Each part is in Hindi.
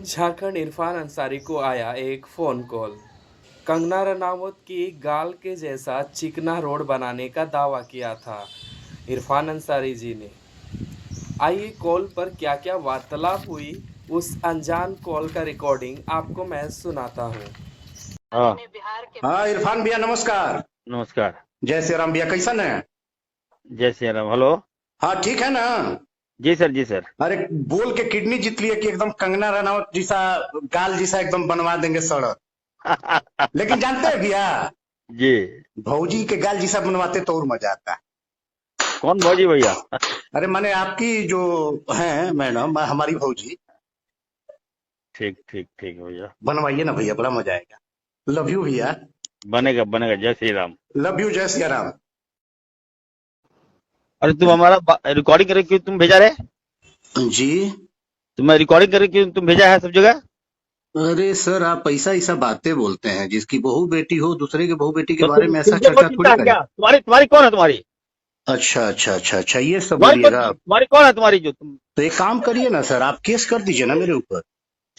झारखंड इरफान अंसारी को आया एक फ़ोन कॉल। कंगना रनावत की गाल के जैसा चिकना रोड बनाने का दावा किया था इरफान अंसारी जी ने। आइए कॉल पर क्या क्या वार्तालाप हुई, उस अनजान कॉल का रिकॉर्डिंग आपको मैं सुनाता हूँ। हाँ। हाँ इरफान भैया नमस्कार। नमस्कार। जय श्री राम भैया, कैसन है? जय श्री राम। हेलो। हाँ ठीक है ना? जी सर, जी सर। अरे बोल के किडनी जीत लिए कि एकदम कंगना रनावत जैसा गाल जैसा एकदम बनवा देंगे सड़क। लेकिन जानते हैं भैया, जी। भौजी के गाल जैसा बनवाते तो और मजा आता है। कौन भौजी भैया? अरे माने आपकी जो है मैडम, हमारी भौजी। ठीक ठीक ठीक भैया। बनवाइए ना भैया, बड़ा मजा आएगा। लव यू भैया। बनेगा बनेगा। जय श्री राम। लव यू, जय श्री राम। अरे तुम हमारा रिकॉर्डिंग करके क्यों तुम भेजा रहे? जी तुम्हें रिकॉर्डिंग करके क्यों तुम भेजा है सब जगह? अरे सर, आप ऐसा ऐसा बातें बोलते हैं, जिसकी बहू बेटी हो दूसरे के बहू बेटी के तो बारे में ऐसा तुमको कोई चर्चा चिंता थोड़ी है करें। क्या? तुम्हारी तुम्हारी कौन है तुम्हारी? अच्छा अच्छा अच्छा अच्छा, ये सब तुम्हारी बोलिएगा आप। तुम्हारी कौन है तुम्हारी जो तुम तो एक काम करिए ना सर, आप केस कर दीजिए ना मेरे ऊपर।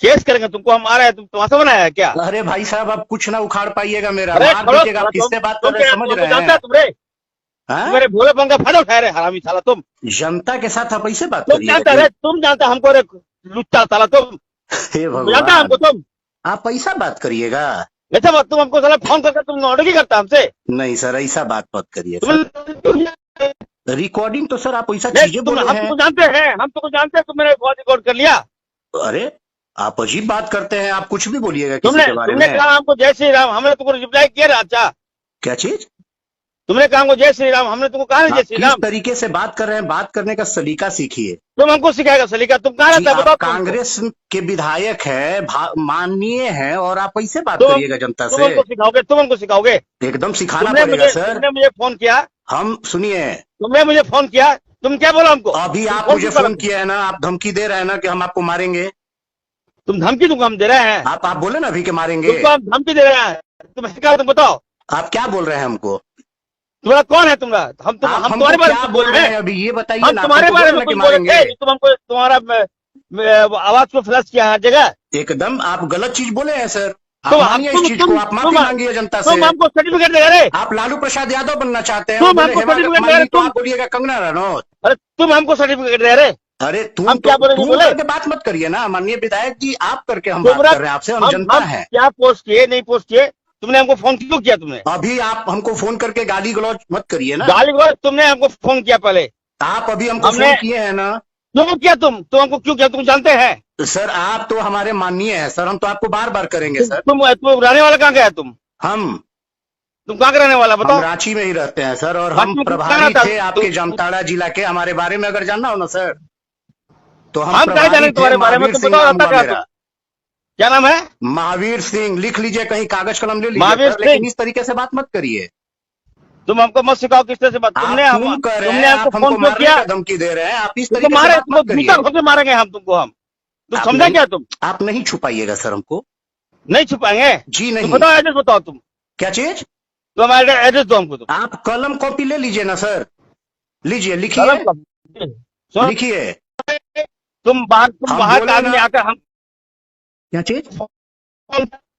केस करेंगे? तुमको हम आ रहे हैं, तुम तमाशा बनाया है क्या? अरे भाई साहब, आप कुछ ना उखाड़ पाइएगा मेरा, अरे मार छोड़ो, दीजिएगा। आप किससे बात कर तुम रहे हैं क्या समझ तुमको रहे जानता है? हैं? तुम हाँ? मेरे भोलेपन का फायदा उठा रहे हरामी साला तुम। जनता के साथ आप ऐसे बात तुम करिएगा जानता जी? है, तुम जानता है हमको रे लुच्चा साला तुम। हे जानता है हमको भगवान, तुम? आप ऐसा बात करिएगा? ऐसा मत, तुम हमको साला फोन करके तुम नौटंकी करता हमसे। नहीं सर, ऐसा बात मत करिए सर। तुम रिकॉर्डिंग तो सर आप ऐसा नहीं, चीजें तुम बोले हम हैं। तुमको जानते हैं, हम तुमको जानते हैं, तुम मेरे बहुत रिकॉर्ड कर लिया। अरे आप अजीब बात करते हैं, आप कुछ भी बोलिएगा किसी तुमने के बारे तुमने में। कहा हमको जय श्री राम, हमने तुमको रिप्लाई किया ना। अच्छा, क्या चीज? तुमने कहा हमको जय श्री राम, हमने तुमको कहा ना जय आप श्री किस राम। तरीके से बात कर रहे हैं, बात करने का सलीका सीखिए। तुम हमको सिखाएगा सलीका? तुम कहाँ जी रहता है आप बताओ तुम हमको। कांग्रेस के विधायक है, माननीय है, और आप ऐसे बात तुम करिएगा जनता तुम से? हमको सिखाओगे, तुम हमको सिखाओगे? एकदम सिखाना पड़ेगा सर। तुमने मुझे फोन किया, हम सुनिए, तुमने मुझे फोन किया, तुम क्या बोला हमको? अभी तुम आप फोन मुझे क्यों करा फोन किया है ना, आप धमकी दे रहे हैं ना कि हम आपको मारेंगे। तुम धमकी तुमको हम दे रहे हैं? आप बोले ना अभी कि मारेंगे। तुमको हम धमकी दे रहे हैं? तुम है क्या? तुम बताओ आप क्या बोल रहे हैं हमको? तुम्हारा कौन है? तुम्हारा आप हमको तुम्हारे बारे क्या में बोल बोल रहे रहे हैं हैं। अभी ये बताइए हम ना। आप तुम्हारे हमको बारे बोले में ना कि कुछ बोले मारेंगे। थे, तुम हमको तुम्हारा आवाज को फ्लश किया हर जगह। एकदम आप गलत चीज बोले हैं सर। आप तुम मानिए इस चीज को, आप माफी मांगिए जनता से। तुम हमको सर्टिफिकेट दे रहे। आप लालू प्रसाद यादव बनना चाहते हैं, वो तुम बोले हमको हेमा सर्टिफिकेट दे रहे मालिनी, तो तुम। आप बोलिएगा कंगना रनौत। अरे तुम हमको सर्टिफिकेट दे रहे। अरे हम क्या बोले नहीं तुम बोले? करके बात मत करिए ना माननीय विधायक जी, आप करके हम बात तुम्हारा कर रहे हैं आपसे, हम जनता हम है। क्या पोस्ट किए नहीं पोस्ट किए? तुमने हमको फोन क्यों किया? तुमने अभी आप हमको फोन करके गाली गलौज मत करिए ना। गाली गलौज तुमने हमको फोन किया पहले। आप अभी हमको हमने फोन किए हैं ना। क्यों किया? तुम हमको क्यों किया? तुम जानते हैं? सर आप तो हमारे माननीय हैं सर, हम तो आपको बार बार करेंगे सर। तुम रहने वाला कहाँ का है तुम? हम तुम कहाँ का रहने वाला हम बताओ? रांची में ही रहते हैं सर, और हाँ, हम तुम प्रभारी कहाँ थे था? आपके जामताड़ा जिला के। हमारे बारे में अगर जानना हो ना सर, तो हम हम कहे जाने प्रभारी थे। तुम्हारे बारे में? महावीर तुम सिंह बताओ नाम रहता हुआ क्या मेरा। तुम? क्या नाम है? महावीर सिंह, लिख लीजिए कहीं, कागज कलम ले लीजिए महावीर सर, लेकिन सिंह। इस तरीके से बात मत करिए। तुम हमको मत सिखाओ किस तरह से बात। आप तुमने तुम कह रहे तुमने हैं, हमको आप फोन हमको क्यों मारने किया? का धमकी दे रहे हैं, आप इस तुमको तरीके से मारे, बात तुमको मत करिए। जूता खोल के मारेंगे हम तुमको। हम तुम आप समझा नहीं, क्या? तुम आप नहीं छुपाइएगा सर हमको। नहीं छुपाएंगे। जी तुम नहीं। बताओ एड्रेस बताओ तुम। क्या चीज? तुम एड्रेस दो हमको। तुम आप कलम कॉपी ले लीजिए ना सर, लीजिए, लिखिए कलम का सुनो, लिखिए। तुम हम बाहर का बोले आदमी ना। आकर हम क्या चीज?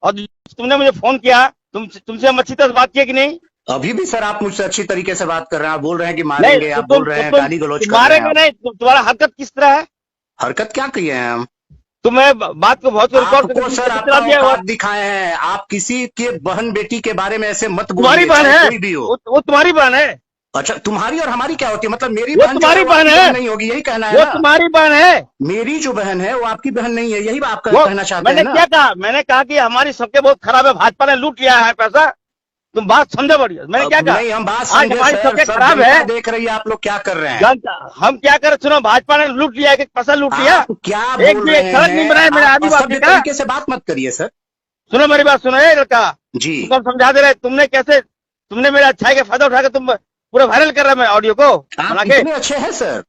और तुमने मुझे फोन किया, तुमसे हम अच्छी तरह से बात किया कि नहीं? अभी भी सर आप मुझसे अच्छी तरीके से बात कर रहे हैं। आप बोल रहे हैं कि नहीं मारेंगे, तो आप बोल रहे हैं गाली गलौज तुम कर रहे हैं मारेंगे आप। नहीं। तुम्हारा हरकत किस तरह है? हरकत क्या किए हैं हम? तुम्हें बात को बहुत रिकॉर्ड आपको करके सर चला आपका दिया हुआ। औकात दिखाए हैं। आप किसी के बहन बेटी के बारे में ऐसे मत तुम्हारी बोलिए, बहन चाहे है, कोई भी हो। वो तुम्हारी बहन है। अच्छा, तुम्हारी और हमारी क्या होती है? मतलब मेरी वो बहन जो है तुम्हारी वो बहन आपकी है। बहन नहीं होगी, यही कहना है वो ना? तुम्हारी बहन है। मेरी जो बहन है वो आपकी बहन नहीं है, यही आप वो कहना चाहते मैंने हैं ना? क्या कहा? मैंने कहा कि हमारी सबके बहुत खराब है, भाजपा ने लूट लिया है पैसा। तुम बात समझो बढ़िया। मैंने क्या कहा? नहीं, हम बात आज समझे हमारी सर। सबके सब खराब जनता है। देख रही है आप लोग क्या कर रहे हैं। हम क्या करें? सुनो, भाजपा ने लूट लिया है, पैसा लूट लिया। आप क्या एक बोल भी एक रहे सड़क नहीं बनाया हैं? मेरे आप आदिवासी असभ्य का। तरीके से बात मत करिए सर। सुनो मेरी बात, सुनो ये लड़का, जी तुमको हम समझा दे रहे। तुमने मेरे अच्छाई का फायदा उठा के तुम पूरा वायरल कर रहे हैं मेरे ऑडियो को बना आप के। इतने अच्छे हैं सर,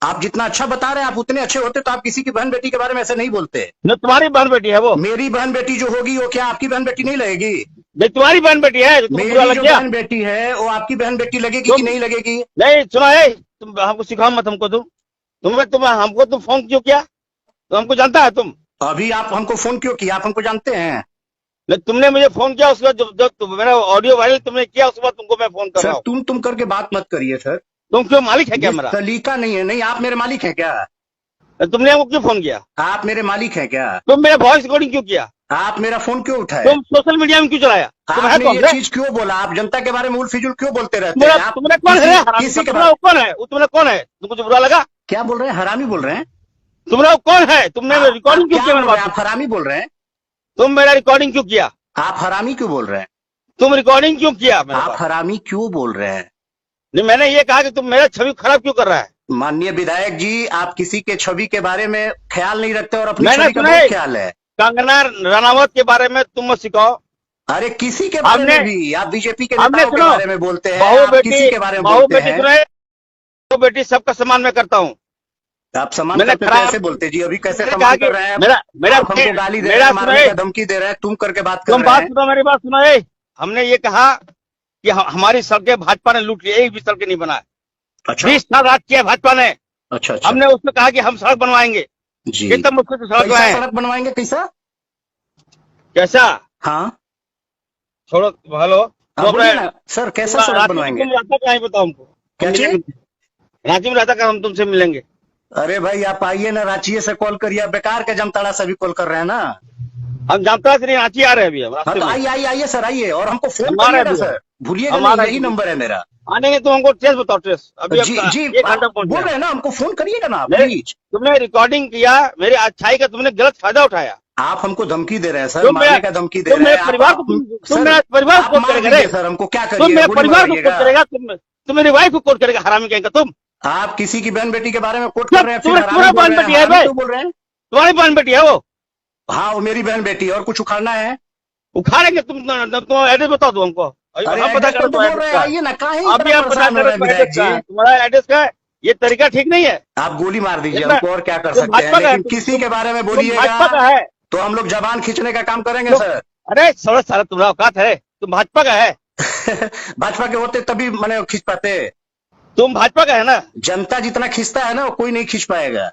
आप जितना अच्छा बता रहे हैं, आप उतने अच्छे होते तो आप किसी की बहन बेटी के बारे में ऐसे नहीं बोलते। न तुम्हारी बहन बेटी है वो। मेरी बहन बेटी जो होगी वो क्या आपकी बहन बेटी नहीं लगेगी? नहीं, तुम्हारी बहन बेटी है जो तुमको बुरा मेरी लग जो गया। बहन बेटी है वो आपकी बहन बेटी लगेगी कि नहीं लगेगी? नहीं सुनो, तुम हमको सिखाओ मत हमको। तुम हमको तुम फोन क्यों किया? तो हमको जानता है तुम? अभी आप हमको फोन क्यों किया? आप हमको जानते हैं? नहीं, तुमने मुझे फोन किया उसके बाद जब मेरा ऑडियो वायरल तुमने किया उसके बाद तुमको मैं फोन कर रहा सर हूँ। तुम करके बात मत करिए सर, तुम क्यों मालिक है क्या ये मेरा? सलीका नहीं है। नहीं, आप मेरे मालिक हैं क्या? तुमने हमको क्यों फोन किया? आप मेरे मालिक हैं क्या? तुम मेरा वॉइस रिकॉर्डिंग क्यों किया? आप मेरा फोन क्यों उठाए? तुम सोशल मीडिया में क्यों चलाया? तुम है आपने कौन ये रे? चीज क्यों बोला? आप जनता के बारे में उल फिजूल क्यों बोलते रहते हैं? आप तुमने कौन है? किसी के तुम्हारा वो कौन है? वो तुमने कौन है? तुमको जो बुरा लगा? क्या बोल रहे हैं? हरामी बोल रहे हैं? तुम्हारा वो कौन है? तुमने आप रिकॉर्डिंग क्यों क्या किया बोल मेरे रहे हैं? बात? आप हरामी बोल रहे हैं? तुम मेरा रिकॉर्डिंग क्यों किया? आप हरामी क्यों बोल रहे हैं? तुम रिकॉर्डिंग क्यों किया मेरे आप बात? हरामी क्यों बोल रहे हैं? नहीं, मैंने ये कहा कि तुम मेरा छवि खराब क्यों कर रहा है? माननीय विधायक जी, आप किसी के छवि के बारे में ख्याल नहीं रखते और अपनी मैंने छवि का सुना बहुत है। ख्याल है। कंगना रनावत के बारे में तुम मत सिखाओ। अरे किसी के बारे हमने- में भी आप बीजेपी के हमने नेताओं के सुनो, बारे में बोलते हैं, बहू आप किसी के बारे में बहू बोलते बेटी हैं। सुने, बहू बेटी सबका सम्मान मैं करता हूँ। आप सम्मान मैंने करते तो खराब- ऐसे बोलते जी, अभी कैसे मैंने सम्मान कहा कर कि रहे हैं? मेरा आप हमको गाली दे रहे मेरा हैं, मारने सुनो, का धमकी दे रहे हैं, तुम करके बात कर तुम रहे बात हैं। सुनो, मेरी बात सुनो। हमने ये कहा कि हमारी सड़कें भाजपा ने लूट ली, एक भी सड़कें नहीं बनाए। अच्छा 20 साल राज किया भाजपा ने। अच्छा अच्छा हमने उसमें कहा कि हम सड़क बनवाएंगे, जी। कितना मुश्किल से सड़क कैसा बनाए। सड़क बनवाएंगे? कैसा? कैसा? हाँ छोड़ो, हेलो। आप बोलिए ना सर, कैसा सड़क बनवाएंगे? तुम रहता कहाँ है बताओ हमको? क्या हम चीज? मिलेंगे। रांची में रहता कहाँ? हम तुमसे मिलेंगे। अरे भाई आप आइए ना, रांची से कॉल करिए, बेकार के जमताड़ा से भी कॉल कर रहे हैं ना। हम जानता नहीं, रांची आ रहे हैं अभी हम हाँ रास्ते तो में। आइए आइए आइए सर, आइए और हमको फोन हमारा करिएगा भी है। सर, भूलिएगा हमारा नहीं, यही भी है। नंबर है मेरा। आने के तुम हमको ट्रेस बताओ, ट्रेस अभी जी अब जी, 1 घंटा आप पहुंच बोल गया। रहे हैं ना, हमको फोन करिएगा ना नहीं, प्लीज। तुमने रिकॉर्डिंग किया, मेरी अच्छाई का तुमने गलत फायदा उठाया। आप हमको धमकी दे रहे हैं सर, तुम मारने मेरा- का धमकी दे तुम रहे मेरे हैं। परिवार को तुम मेरा परिवार को आप कोट मार करेगा दीजिए रे। सर, हमको क्या तुम करिए? मेरे गोली परिवार को कोट मारिएगा। करेगा, तुम मेरी वाइफ को कोट करेगा, हरामी कहेगा तुम। आप किसी की बहन बेटी के बारे में कोट कर रहे हैं, फिर तुम्हारा हरामी बोल बहन रहे हैं, बेटी है हरामी भाई। क्यों बोल रहे हैं? तुम्हारी बहन बेटी है वो, हाँ वो मेरी बहन बेटी है, और कुछ उखाड़ना है? उखाड़ेंगे। तुम एड्रेस बताओ दो हमको। अरे हम पता एड्रेस करो तो बोल रहे हैं, आइए ना, काहे अभी इतना आप पता परेशान हो करो रहे हैं विधायक एड्रेस का है। जी? तुम्हारा एड्रेस का है, ये तरीका ठीक नहीं है। आप गोली मार दीजिए इतना- हमको, और क्या कर तुम सकते हैं, भाजपा का है, लेकिन तुम- किसी के बारे में तुम भाजपा बोलिएगा का है। तो हम लोग जबान खींचने का काम करेंगे तुम- सर। अरे सारा तुम्हारा औकात है, तुम भाजपा का है। भाजपा के होते तभी मैंने खींच पाते। तुम भाजपा का है ना? जनता जितना खींचता है ना, वो कोई नहीं खींच पाएगा।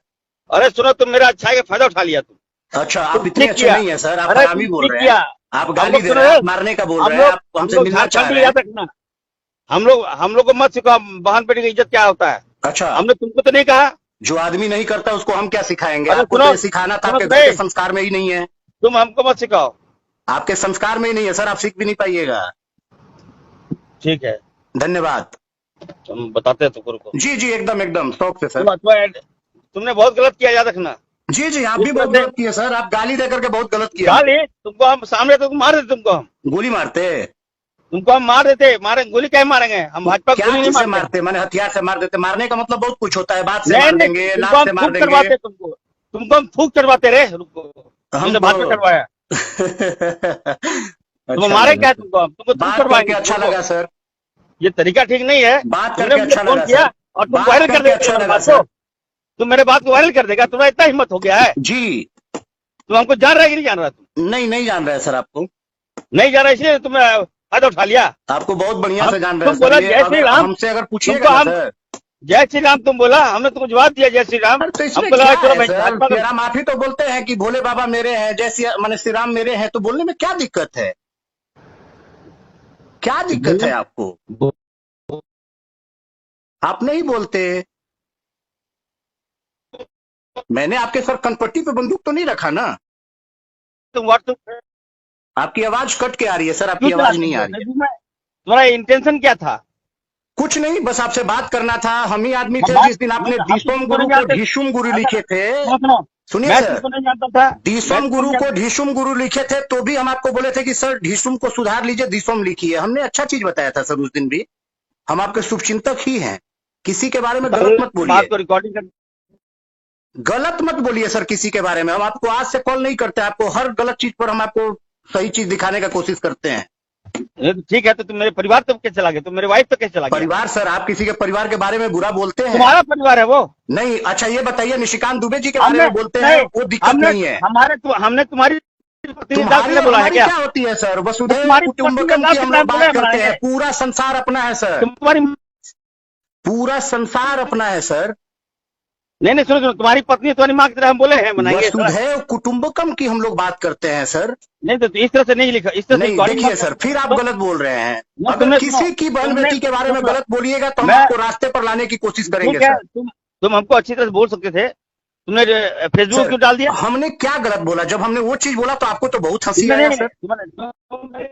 अरे सुनो, तुम मेरा अच्छाई का फायदा उठा लिया तुम। अच्छा, आप तुम इतने ठीक अच्छे किया। नहीं है सर, आप अरे हरामी तुम बोल ठीक रहे किया। हैं, आप हम गाली लोग दे सुनो, रहे हैं, आप मारने का बोल हम रहे हैं, लोग आप हमसे मिलना चाह झारखंड रहे हैं। याद रखना। हम लोग को मत सिखाओ बहन बेटी की इज्जत क्या होता है। अच्छा, हमने तुमको तो नहीं कहा। जो आदमी नहीं करता उसको हम क्या सिखाएंगे? अरे आपको सुनो, तो ये सिखाना था, सुनो आपके तो घर के नहीं। संस्कार में ही नहीं है। तुम हमको मत सिखाओ। आपके संस्कार में ही नहीं है सर, आप सीख भी नहीं पाइएगा। ठीक है, धन्यवाद। तुम बताते हैं तुमको, रुको। जी जी, एकदम एकदम शौक से सर। तुमने बहुत गलत किया, याद रखना। जी जी, आप भी इस बहुत वजह- गलत किए सर, आप गाली दे करके बहुत गलत किया। गाली तुमको हम सामने तो मार देते, गोली मारते? तुमको हम मार देते। मारे गोली क्या मारेंगे? हम भाजपा को क्या गोली नहीं चीज से मारते। मारते? मैंने हथियार से मार देते? मारने का मतलब बहुत कुछ होता है, बात से नहीं मार नहीं, देंगे, तुमको लात से हम मार फूक देंगे। करवाते, तुमको हम फूक करवाते रे। रुको, तुमने भाजपा हमको करवाया, तुम अच्छा मारे लगा। क्या? तुमको तुम बात करवाएंगे। करके अच्छा तुमको। लगा सर, ये तरीका ठीक नहीं है। बात तुमने करके मुझे अच्छा फोन लगा किया सर, और तुम बात वायरल कर करके देगा अच्छा मेरी लगा बात सर। को। तुम मेरे बात को वायरल कर देगा, तुम्हारा इतना हिम्मत हो गया है। जी तुम हमको जान रहा है कि नहीं जान रहा? तुम नहीं, नहीं जान रहे सर, आपको नहीं जान रहा, इसलिए तुमने फायदा उठा लिया। आपको बहुत बढ़िया से जान रहे तुम हैं बोला सर, ये जय श्री अगर राम, हमसे अगर तुमको पूछिएगा ना हम सर। जय श्री राम तुम बोला, हमने तुमको जवाब दिया जय श्री राम। अरे तो इसमें हमको क्या लगा चलो है भाई सर, भाजपा का- तेरा माफी तो बोलते हैं कि भोले बाबा मेरे हैं, जैसे माने श्री राम मेरे हैं, तो बोलने में क्या दिक्कत है? क्या दिक्कत है आपको? आप नहीं बोलते। मैंने आपके सर कनपट्टी पे बंदूक तो नहीं रखा ना? तुम व्हाट्सएप आपकी आवाज कट के आ रही है सर, आपकी आवाज नहीं आ रही है। तुम्हारा इंटेंशन क्या था? कुछ नहीं, बस आपसे बात करना था। हम ही आदमी थे बात- जिस दिन आपने हम ढीसोम तुमको गुरु नहीं को जानते। ढीशुम गुरु लिखे थे। सुनो, सुनिए मैं सर, तुमको नहीं जानता था। ढीसोम मैं गुरु तुमको को ढीशुम गुरु लिखे थे, तो भी हम आपको बोले थे कि सर ढीसुम को सुधार लीजिए, ढीसोम लिखिए। हमने अच्छा चीज बताया था सर उस दिन भी। हम आपके शुभचिंतक ही हैं, किसी के बारे में गलत मत बोलिए। बात को रिकॉर्डिंग कर। गलत मत बोलिए सर किसी के बारे में। हम आपको आज से कॉल नहीं करते, आपको हर गलत चीज पर हम आपको सही चीज दिखाने का कोशिश करते हैं। ठीक है, तो तुम मेरे परिवार तक कैसे चला गए? तुम मेरे वाइफ तक कैसे चला गया? परिवार सर, आप किसी के परिवार के बारे में बुरा बोलते हैं? तुम्हारा परिवार है वो। नहीं, अच्छा ये बताइए, निशिकांत दुबे जी के बारे में बोलते हैं, नहीं, वो दिक्कत नहीं है। हमने तुम्हारी तुम्हारी बोला है हमारी क्या? क्या होती है सर? वसुधैव तुम्हारी कुटुंबकम की हम लोग बात पत्नी करते का हैं। पूरा संसार अपना है सर, तुम्हारी पूरा संसार अपना है सर। नहीं नहीं, सुनो सुनो, तुम्हारी पत्नी तुम्हारी माँ की तरह हम बोले हैं, मनाएंगे सर। वसुधैव कुटुंबकम की हम लोग बात करते हैं सर। नहीं तो इस तरह से नहीं लिखा, इस तरह से नहीं रिकॉर्डिंग देखिए सर, फिर आप गलत बोल रहे हैं। नहीं, अगर तुमने किसी की बहन तुमने- बेटी के बारे में तुमने- गलत बोलिएगा तो हम मैं- आपको रास्ते पर लाने की कोशिश करेंगे ठीक है, सर। तुम हमको अच्छी तरह से बोल सकते थे, तुमने फेसबुक सर, क्यों डाल दिया? हमने क्या गलत बोला? जब हमने वो चीज बोला तो आपको तो बहुत हंसी तुमने आया नहीं- सर। तुमने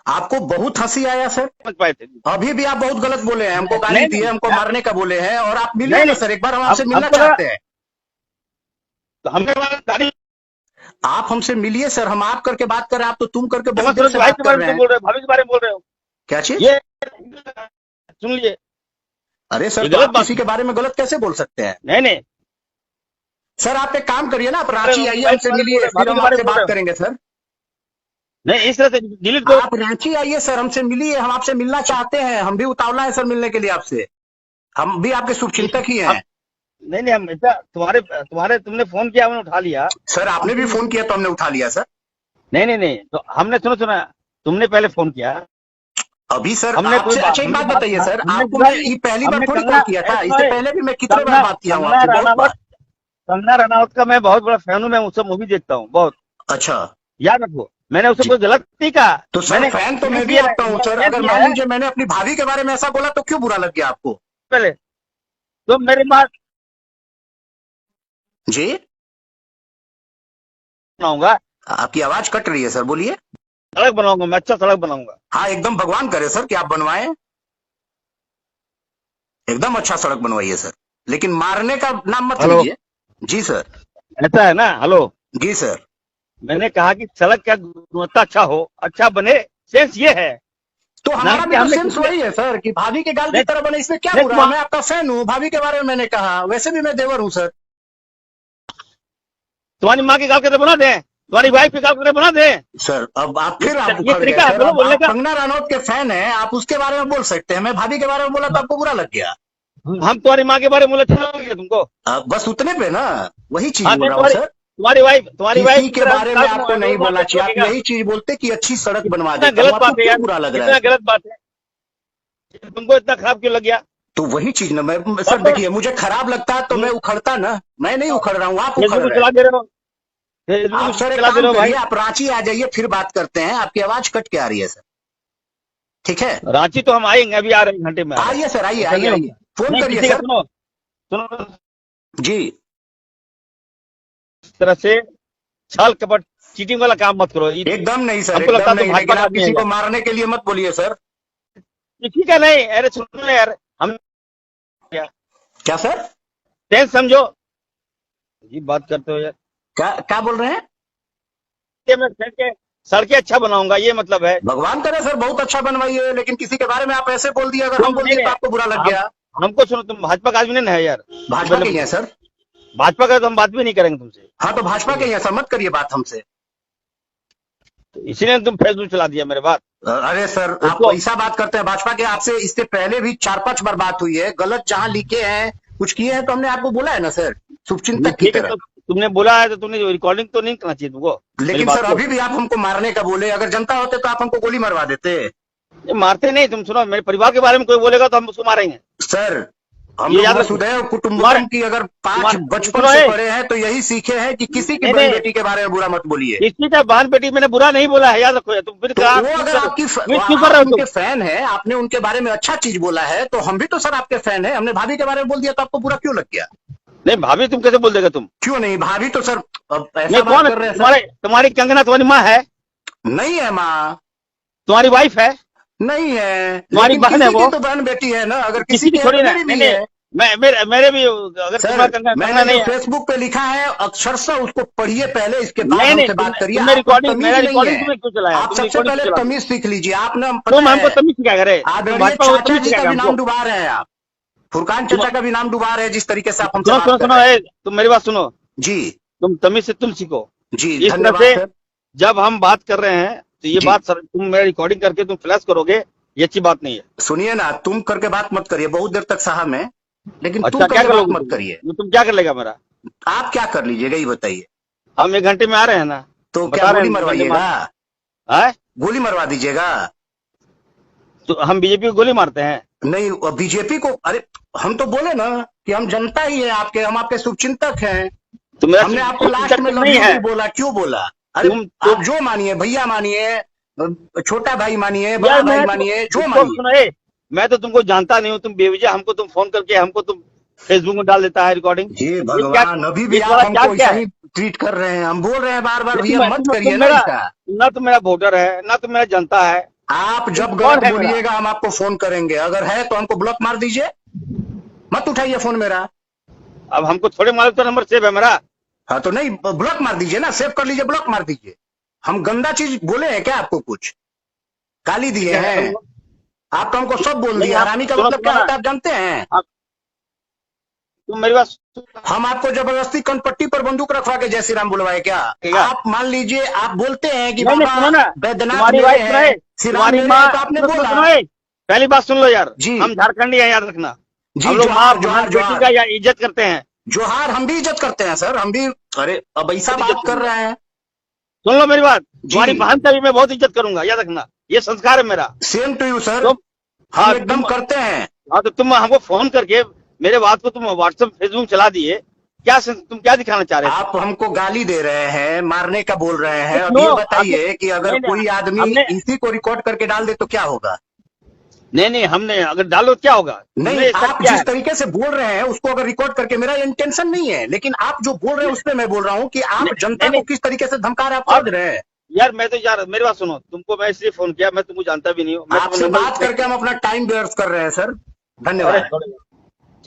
आपको बहुत हंसी आया सर। समझ पाए थे। अभी भी आप बहुत गलत बोले हैं, हमको गाली नहीं, दी है, हमको नहीं, मारने का बोले हैं, और आप मिले नहीं, ना नहीं, सर, एक बार हम आपसे अब- मिलना अब तो- चाहते हैं। तो हमने गाड़ी आप हमसे मिलिए सर, हम आप करके बात कर रहे हैं, आप तो तुम करके बहुत भाई देर से के बात कर बारे रहे में हैं। बोल रहे हो, भाभी के बारे में बोल रहे हो, क्या चीज? ये सुन लीजिए। अरे सर, ये तो गलत आप बात किसी के बारे में गलत कैसे बोल सकते हैं? नहीं नहीं, सर आप एक काम करिए ना, आप रांची अरे, आइए, भाई हमसे के बारे में मिलिए, बोल रहे, फिर भाभी हम के बारे आपसे में बोल बात रहे करेंगे सर। नहीं, इस तरह से डिलीट करो। आप रांची आइए सर, हमसे मिलिए, हम आपसे मिलना चाहते हैं, हम भी उतावला है सर मिलने के लिए आपसे। हम भी आपके शुभचिंतक ही हैं। नहीं नहीं, हम ऐसा तुम्हारे तुमने फोन किया, हमने उठा लिया। सर आपने भी फोन किया तो हमने उठा लिया सर। नहीं नहीं नहीं, तो हमने सुना, तुमने पहले फोन किया। अभी सर हमने आपसे, अच्छा एक बात बताइए सर, आपको मैं ये पहली बार थोड़ी कॉल किया था, इससे पहले भी मैं कितने बार बात किया हूँ आपसे, बहुत बार। कंगना रनावत का मैं बहुत बड़ा फैन हूँ, मैं उससे मूवी देखता हूँ बहुत, अच्छा, याद रखो, मैंने उससे कोई गलत नहीं कहा। तो सर फैन तो मैं भी आपका हूँ सर। अगर मान लीजिए मैंने अपनी भाभी के बारे में ऐसा बोला तो क्यों बुरा लग गया आपको? पहले तो मेरी बात जी, बनाऊंगा, आपकी आवाज कट रही है सर, बोलिए। सड़क बनाऊंगा, मैं अच्छा सड़क बनाऊंगा। हाँ एकदम, भगवान करे सर कि आप बनवाएं, एकदम अच्छा सड़क बनवाइए सर, लेकिन मारने का नाम मत हेलो। लीजिए। जी सर। ऐसा है ना? हेलो, जी सर। मैंने कहा कि सड़क का गुणवत्ता अच्छा हो, अच्छा बने, सेंस ये है। तो हमारा भी तो हमने सेंस वही है सर कि भाभी के गाल की नहीं, तरह बने, इसमें क्या नहीं, बुरा है? मैं आपका फैन हूँ, भाभी के बारे में मैंने कहा, वैसे भी मैं देवर हूँ सर। तुम्हारी माँ के गाल के बना दे, तुम्हारी वाइफ के गाल के बना दे। सर अब आप फिर आप ये उखड़ गए तरीका है सर। बोलो अब बोलने आप का। कंगना रनौत के फैन हैं, आप उसके बारे में बोल सकते हैं, मैं भाभी के बारे में बोला तो आपको बुरा लग गया। हम तुम्हारी माँ के बारे में बोले, अच्छा लगे तुमको? बस उतने पे ना, वही चीज हाँ, बोल रहा हूँ सर। तुम्हारी वाइफ किसी के बारे में आपको नहीं बोलना चाहिए, आप यही चीज बोलते कि अच्छी सड़क बनवा दे, गलत बात है यार, बुरा लग रहा इतना है। गलत बात है, तुमको इतना खराब क्यों लग गया? तो वही चीज ना, मैं सर देखिए, मुझे खराब लगता तो मैं उखड़ता ना, मैं नहीं उखड़ रहा हूँ, आप उखड़ फेसबुक रहे चला हैं। दे रहे हो, आप सर एक चला दे रहे काम हो भाई। करिए, आप रांची आ जाइए, फिर बात करते हैं। आपकी आवाज कट के आ रही है सर, ठीक है? रांची तो हम आएंगे, अभी आ रहे हैं, घंटे में आ रहे हैं। आइए सर, आइए आइए आइए, फोन नहीं, करिए किसी का सर। सुनो सुनो, जी, इस तरह से छल कपट चीटिंग वाला काम मत करो। एकदम नहीं सर, हमको लगता एकदम है नहीं, तो लेकिन भाजपा आप का किसी आदमी को मारने के लिए मत बोलिए सर। किसी का नहीं, अरे सुनो यार, हम क्या सर? टेंस समझो जी, बात करते हो यार। क्या क्या बोल रहे हैं? कि मैं सड़कें अच्छा बनाऊंगा, ये मतलब है। भगवान करे सर बहुत अच्छा बनवाइए, लेकिन किसी के बारे में आप ऐसे बोल दिए, अगर हम बोल नहीं, दिए तो आपको बुरा लग गया। हमको सुनो, तुम भाजपा का आदमी नहीं ना है यार। भाजपा के ही हैं सर। भाजपा का तो हम बात भी नहीं करेंगे तुमसे, हाँ तो भाजपा के ही हैं सर, मत करिए बात हमसे। तो इसीलिए तुम फेसबुक चला दिया मेरे बात। अरे सर आप ऐसा बात करते हैं भाजपा के, आपसे इससे पहले भी 4-5 बार बात हुई है, गलत जहां लिखे हैं, कुछ किए हैं तो हमने आपको बोला है ना सर, शुभचिंतक की ठीक है, तरह। तो तुमने बोला है तो तुमने रिकॉर्डिंग तो नहीं करना चाहिए तुमको। लेकिन सर अभी भी आप हमको मारने का बोले, अगर जनता होते तो आप हमको गोली मरवा देते। मारते नहीं, तुम सुनो, मेरे परिवार के बारे में कोई बोलेगा तो हम उसको मारेंगे। सर हम ये लोग याद रखो। वसुधैव कुटुंबकम की अगर 5 बचपन सुनो, से पढ़े हैं तो यही सीखे हैं कि किसी की नहीं, बहन नहीं। बेटी के बारे में बुरा मत बोलिए। किसी का बहन बेटी मैंने बुरा नहीं बोला है, याद रखो यार। तुम फिर तो कहा- वो अगर आपकी क्यों कर रहे हो उनके तुम? फैन है, आपने उनके बारे में अच्छा चीज बोला है, तो हम भी तो सर आपके फैन है, हमने भाभी के बारे में बोल दिया तो आपको बुरा क्यों लग गया? नहीं, भाभी तुम कैसे बोल देगा तुम? क्यों नहीं, भाभी तो सर अब ऐसा नहीं, बात कौन कर रहे है हैं सर। तुम्हारी कंगना? तुम्हारी माँ है? नहीं है माँ, तुम्हारी वाइफ है? नहीं है, तुम्हारी लेकिन बहन है किसी की वो? तो बहन बेटी है ना, अगर किसी किसी की की छोड़ी है ना, तो मेरी भी नहीं, है। मेरे भी, अगर तुम्हारा सर कंगना मैंने नहीं जो है। फेसबुक पे लिखा है अक्षरशः उसको पढ़िए पहले, इसके बाद नहीं, हमसे नहीं, बात करिए। तुमने आपको रिकॉर्डिंग, तमीज मेरा नहीं रिकॉर्डिंग है। तुम्हें क्यों चलाया? आप तुम सबसे रिकॉर्डिंग पहले क्यों चलाते? तमीज सीख लीजिए, आपने तुम हमको तमीज सिखा करे, आदरणीय भाजपा को चाचा तमीज जी का सिखा भी नाम हमको। डुबा रहे हैं आप, फुरकान चाचा का भी नाम डुबा रहे हैं, जिस तरीके से आप हमसे सुनो बात सुनो कर सुनो, रहे हैं। तुम मेरी बात सुनो, जी तुम तमीज से तुम सीखो। जी, इस तरह धन्यवाद से सर। जब हम बात कर रहे हैं तो ये जी। बात सर, तुम मेरा रिकॉर्डिंग करके तुम फ्लैश करोगे, ये अच्छी बात नहीं है। सुनिए ना, तुम करके बात मत करिए, बहुत देर तक सहा मैं, लेकिन अच्छा, तुम क्या करके कर बात लोगे मत करिए। तुम क्या कर लेगा मेरा? आप क्या कर लीजिएगा ये बताइए? हम 1 घंटे में आ रहे हैं ना, तो बता क्या रहे गोली हैं, मरवाइएगा? हैं? गोली मरवा दीजिएगा? तो हम बीजेपी को गोली मारते हैं? नहीं बीजेपी को, अरे हम तो बोले ना कि हम जनता ही है आपके, हम आपके शुभचिंतक हैं। तो मेरा हमने आपको शुभचिंतक लास्ट में तो लव नहीं यू है। भी बोला, क्यों बोला? अरे आप जो मानिए, भैया मानिए, छोटा भाई मानिए, बड़ा यार भाई मैं मानिए, जो तुमको मानिए। सुनाए, मैं तो तुमको जानता नहीं हूँ, तुम बेवजह हमको तुम फोन करके हमको तुम फेसबुक में डाल देता है रिकॉर्डिंग। हे ये क्या, भगवान, अभी भी ये आप तुम्हारा हमको चाल क्या ऐसा है? ही ट्रीट कर रहे हैं। हम बोल रहे हैं बार बार, ये भैया मत करिए तुम ना मेरा, ऐसा। ना तुम मेरा वोटर है, ना तुम मेरा जनता है। आप तुम जब कौन गलत है मेरा? बोलिएगा हम आपको फोन करेंगे, अगर है तो हमको ब्लॉक मार दीजिए, मत उठाइए फोन मेरा। अब हमको थोड़े मालूम तो नंबर सेव है मेरा। हाँ तो नहीं, ब्लॉक मार दीजिए ना, सेव कर लीजिए, ब्लॉक मार दीजिए। हम गंदा चीज बोले हैं क्या आपको? कुछ गाली दिए क्या है हैं? तुमको? आप तो हमको सब बोल नहीं, दिया। आप हरामी का सुनो, मतलब क्या सुनो ना, होता है आप जानते हैं? तुम मेरी बात सुनो। हम आपको जबरदस्ती कनपट्टी पर बंदूक रखवा के जय श्री राम बुलवाए क्या? क्या? आप मान लीजिए, आप बोलते हैं कि नहीं नहीं, सुनो बाबा ना, बैद्यनाथ तुम्हारी मेरे वाइफ हैं, सुनाए, श्री राम तुम्हारी मेरे माँ, हैं, तो आपने सुनो बोला। सुनाए, पहली बात सुन लो यार, जी हम झारखंडी हैं, याद रखना। जी, हम लोग माँ जोहार बहन जोहार बेटी जोहार का या इज्जत करते हैं। जोहार। हम भी इज्जत करते हैं सर, हम भी। अरे अब ऐसा बहुत बात इज्जत कर करूंगा, रहे हैं। सुन लो मेरी बात, तुम्हारी जी, बहन का भी मैं बहुत इज्जत करूंगा, याद रखना, ये संस्कार है मेरा। सेम टू यू सर, तुम, हम हाँ एकदम तुम, करते हैं। हाँ तो तुम हमको फोन करके मेरे बात को तुम व्हाट्सएप फेसबुक चला दिए, तुम क्या दिखाना चाह रहे थे? आप हमको गाली दे रहे हैं, मारने का बोल रहे तो हैं। अब क्यों ये आपने, बताइए कि अगर नहीं नहीं, कोई आदमी हमने, इसी को रिकॉर्ड करके डाल दे तो क्या होगा? नहीं नहीं, हमने अगर डालो तो क्या होगा? नहीं, हमने सब आप क्या जिस है? तरीके से बोल रहे हैं उसको अगर रिकॉर्ड करके, मेरा इंटेंशन नहीं है, लेकिन आप जो बोल रहे हैं उस पर मैं बोल रहा हूँ कि आप नहीं जनता नहीं, को किस तरीके से धमका रहे हैं, आप अब समझ रहे हैं? यार मैं तो यार, मेरी बात सुनो, तुमको मैं इसलिए फोन किया, मैं तुमको जानता भी नहीं हूँ, मैं आपसे तुम्हारा बात करके हम अपना टाइम व्यर्थ कर रहे हैं सर। अरे धन्यवाद।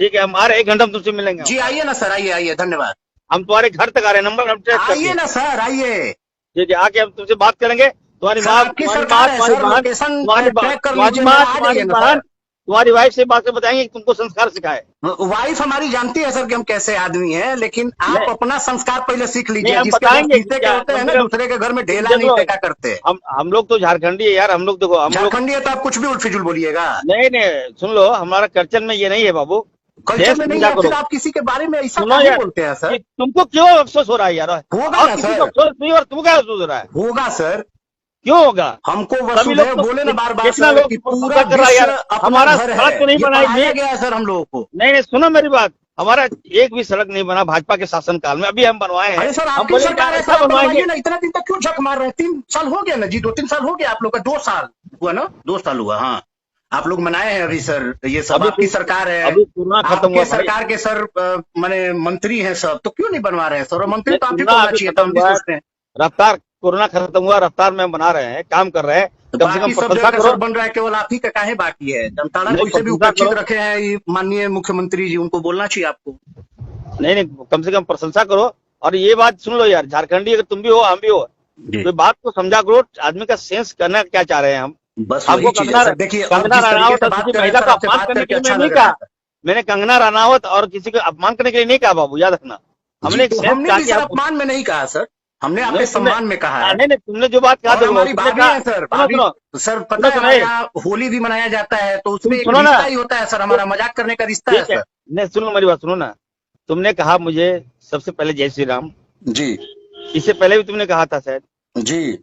ठीक है, हम आ रहे 1 घंटा में तुमसे मिलेंगे। जी आइए ना सर, आइए आइए, धन्यवाद। हम तुम्हारे घर तक आ रहे हैं, नंबर हम ट्रेस कर आइए दिए। ना सर, आइए। ठीक है, आके हम तुमसे बात करेंगे। तुम्हारी सर माँ, आपकी तुम्हारी सरकार माँ, है तुम्हारी सर, बहन, लोकेशन तुम्हारी ट्रैक कर तुम्हारी लीजिए माँ, मेरा, आ तुम्हारी जाइए ना बहन, सर। तुम्हारी वाइफ से बात कर बताएंगे कि तुमको संस्कार सिखाए। वाइफ हमारी जानती है सर कि हम कैसे आदमी हैं, लेकिन आप नहीं अपना संस्कार पहले सीख नहीं, लीजिए। हम जिसके घर बताएंगे कि शीशे के क्या, होते हैं कम ना, से कम दूसरे के घर में तुम ढेला नहीं देखो, फेंका करते। हम लोग तो झारखंडी है यार, हम लोग देखो, हम लोग, झारखंडी है तो आप कुछ भी उल्ट फिजुल बोलिएगा। नहीं नहीं, सुन लो, हमारा कल्चर में ये नहीं है बाबू। कल्चर देश में की नहीं पूजा है, फिर करो। आप किसी के बारे में ऐसा सुनो काहे यार, बोलते हैं सर? कि तुमको क्यों अफसोस हो रहा है यार? होगा और ना किसी सर, को अफसोस नहीं, और तुमको क्या अफसोस हो रहा है? होगा सर। क्यों होगा? हमको सभी लोग वसुदेव तो, बोले ना बार बार कितना सर लोग कि पूरा प्रशंसा कर रहा है विश्व यार, अपना हमारा घर सड़क है, तो नहीं ये बनाई पढ़ाया जी। गया है सर हम लोगों को। नहीं नहीं, सुनो मेरी बात, हमारा एक भी सड़क नहीं बना भाजपा के शासनकाल में, अभी हम बनवाए हैं। अरे सर हम आपकी बोले सरकार है ऐसा सर, आप बनवाएंगे। बनवाइए ना। इतना दिन तक क्यों झक मार रहे हैं? 3 साल हो गया ना जी, 2-3 साल हो गया आप लोग का। 2 साल हुआ ना, 2 साल हुआ। हाँ, आप लोग मनाए हैं अभी सर, ये सब अभी आपकी सरकार है, अभी कोरोना खत्म हुआ आपके भाई। सरकार के सर माने मंत्री हैं सब, तो क्यों नहीं बनवा रहे हैं सर? और मंत्री तो आप ही को कोरोना होना अभी चाहिए, तो खत्म हम भी हुआ है, सोचते हैं। रफ्तार, कोरोना खत्म हुआ, रफ्तार में हम बना रहे हैं, काम कर रहे हैं, तो कम से कम बाकी सब प्रशंसा जगह का करो। सर बन रहा है, केवल आप ही का काहे बाकी है? जामताड़ा नहीं, को इससे भी प्रशंसा उपेक्षित करो। रखे हैं ये माननीय मुख्यमंत्री जी, उनको बोलना चाहिए आपको। नहीं नहीं, कम से कम प्रशंसा करो। और ये बात सुन लो यार, झारखंडी अगर तुम भी हो, हम भी हो, जी, तो बात को समझा करो, आदमी का सेंस करना क्या चाह रहे हैं हम। बस हमको वही चीज है कंगना, सर। देखिए अब कंगना जिस तरीके रनावत से और बात किसी कर रहे हैं महिला सर, का आपसे अपमान बात करने करके के लिए अच्छा मैं नहीं लग रहा है कहा। सर। मैंने कंगना रनावत और किसी को अपमान करने के लिए नहीं कहा बाबू, याद रखना। हमने जी, एक तो सेंस हमने कहा भी कि सर आप, अपमान में नहीं कहा सर, हमने आपके नहीं तुमने, सम्मान में कहा है। नहीं नहीं, तुमने जो बात कहा और देखो, हमारी तुमने भाभी कहा, है सर, सुनो भाभी। सुनो सर पता सुनो है सुनो, हमारे यहाँ होली भी मनाया जाता है, तो उसमें तुम एक सुनो ना, रिश्ता ही होता है सर, हमारा मजाक करने का रिश्ता है ठीक है, सर। नहीं सुनो मेरी बात, सुनो ना। तुमने कहा मुझे सबसे पहले जय श्री राम, जी इससे पहले भी तुमने कहा था शायद, जी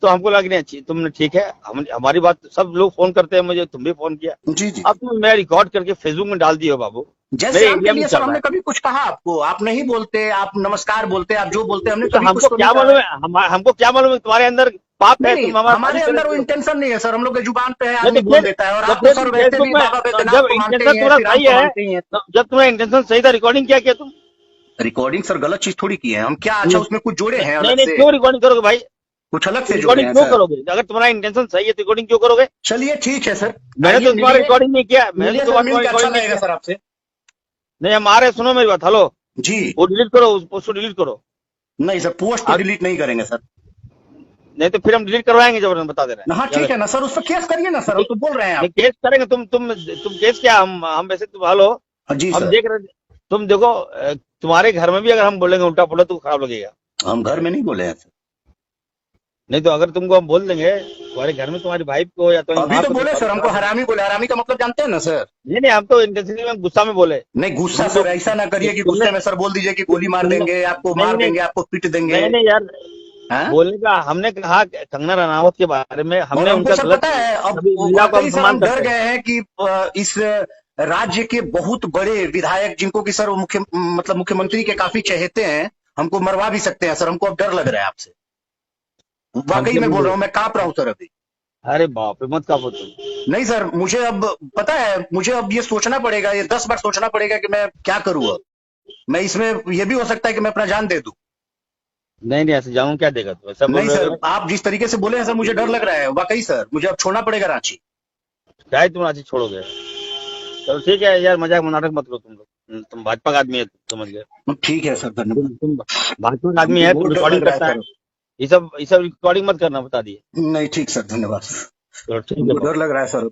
तो हमको लग नहीं अच्छी, तुमने ठीक है, हमारी बात सब लोग फोन करते हैं मुझे, तुम भी फोन किया। जी जी। अब तुम मैं रिकॉर्ड करके फेसबुक में डाल दियो बाबू, जय मेरे श्री राम के इंडिया में लिए चल सर रहा हमने है। कभी कुछ कहा आपको? आप नहीं बोलते, आप नमस्कार बोलते, आप जो बोलते, हमने तो कभी कुछ हमको तो क्या नहीं कहा मालूम है। है, हमको क्या मालूम है तुम्हारे अंदर पाप है, नहीं, तुम हमारा हमारे तारीफ अंदर वो करेंगे। इंटेंशन नहीं है सर, हम लोग के जुबान पे है, नहीं आदमी तो बोल फिर, देता है। और तो आप तो फिर सर तुम वैसे फेसबुक भी में, बाबा बैद्यनाथ जब को मानते इंटेंशन ही हैं, तुम्हारा श्री राम सही को है, मानते ही हैं। जब तुम्हारा इंटेंशन सही था, रिकॉर्डिंग क्या किया तुम? रिकॉर्डिंग सर गलत चीज थोड़ी की है हम, क्या अच्छा उसमें कुछ जोड़े हैं नहीं अलग नहीं, से? क्यों रिकॉर्डिंग करोगे भाई? कुछ अलग से जोड़े रिकॉर्डिंग हैं क्यों सर? करोगे? अगर तुम्हारा इंटेंशन सही है तो रिकॉर्डिंग क्यों करोगे? चलिए ठीक है सर, मैंने तो तुम्हारा रिकॉर्डिंग नहीं किया, मैंने मिलिए तो सर, तुम्हारा मिल के अच्छा रिकॉर्डिंग नहीं लगेगा किया। सर आपसे। नहीं, हम आ रहे, सुनो मेरी बात, हेलो, जी वो डिलीट करो, उसको डिलीट करो। नहीं सर, पोस्ट तो डिलीट नहीं करेंगे सर। नहीं तो फिर हम डिलीट करवाएंगे, जबरदस्त बता दे रहे हाँ हैं। ठीक है ना सर, उस पर केस करिए ना सर, हम तो बोल रहे हैं आप। केस करेंगे, तुम केस क्या, हम वैसे तुम हेलो, जी हम सर। देख रहे, तुम देखो, तुम्हारे घर में भी अगर हम बोलेंगे उल्टा पुल्टा तो खराब लगेगा। हम घर में नहीं बोले हैं सर। नहीं तो अगर तुमको हम बोल देंगे तुम्हारे घर में तुम्हारी वाइफ को या तुम्हारी अभी माँ तो को, बोले सर, हमको हरामी बोले। हरामी का मतलब जानते हैं ना सर? नहीं हम तो इंटेंसिटी में गुस्सा में बोले। नहीं गुस्सा सर, ऐसा ना करिए कि गुस्से में सर बोल दीजिए कि गोली मार देंगे, आपको मार नहीं, देंगे, आपको पीट देंगे। नहीं नहीं यार, हाँ? बोलने का हमने कहा कि कंगना रनावत के बारे में और हमने हमको उनका सर गलत पता है, अब कभी महिला को वाकई सर अपमान हम डर करते हैं। गए हैं कि इस राज्य के बहुत बड़े विधायक, जिनको कि सर वो मतलब मुख्यमंत्री के काफी चहेते हैं, हमको मरवा भी सकते हैं सर। हमको अब डर लग रहा है आपसे, वाकई हमसे में बोल बोलो। रहा हूँ, मैं कांप रहा हूँ सर अभी। अरे बाप रे, मत कापो तुम। नहीं सर, मुझे अब पता है, मुझे अब ये सोचना पड़ेगा, ये 10 बार सोचना पड़ेगा कि मैं क्या करूँ अब। मैं इसमें ये भी हो सकता है कि मैं अपना जान दे दूं। नहीं नहीं, ऐसे जाऊं क्या देगा तू, ऐसा बोल नहीं रहे सर, हो। आप जिस तरीके से बोले हैं सर, मुझे डर लग रहा है वाकई सर। मुझे अब छोड़ना पड़ेगा रांची। क्या है, तुम रांची छोड़ोगे। चलो ठीक है यार, मजाक नाटक मत करो तुम लोग, तुम भाजपा का आदमी है, समझ गए। ठीक है सर, धन्यवाद। तुम भाजपा का आदमी हमको है, बहुत तुम डर लग रिकॉर्डिंग रहा है करता है। सर। ये सब रिकॉर्डिंग मत करना, बता दिए। नहीं ठीक सर, धन्यवाद। चलो ठीक है हमको बाबा। डर लग रहा है सर।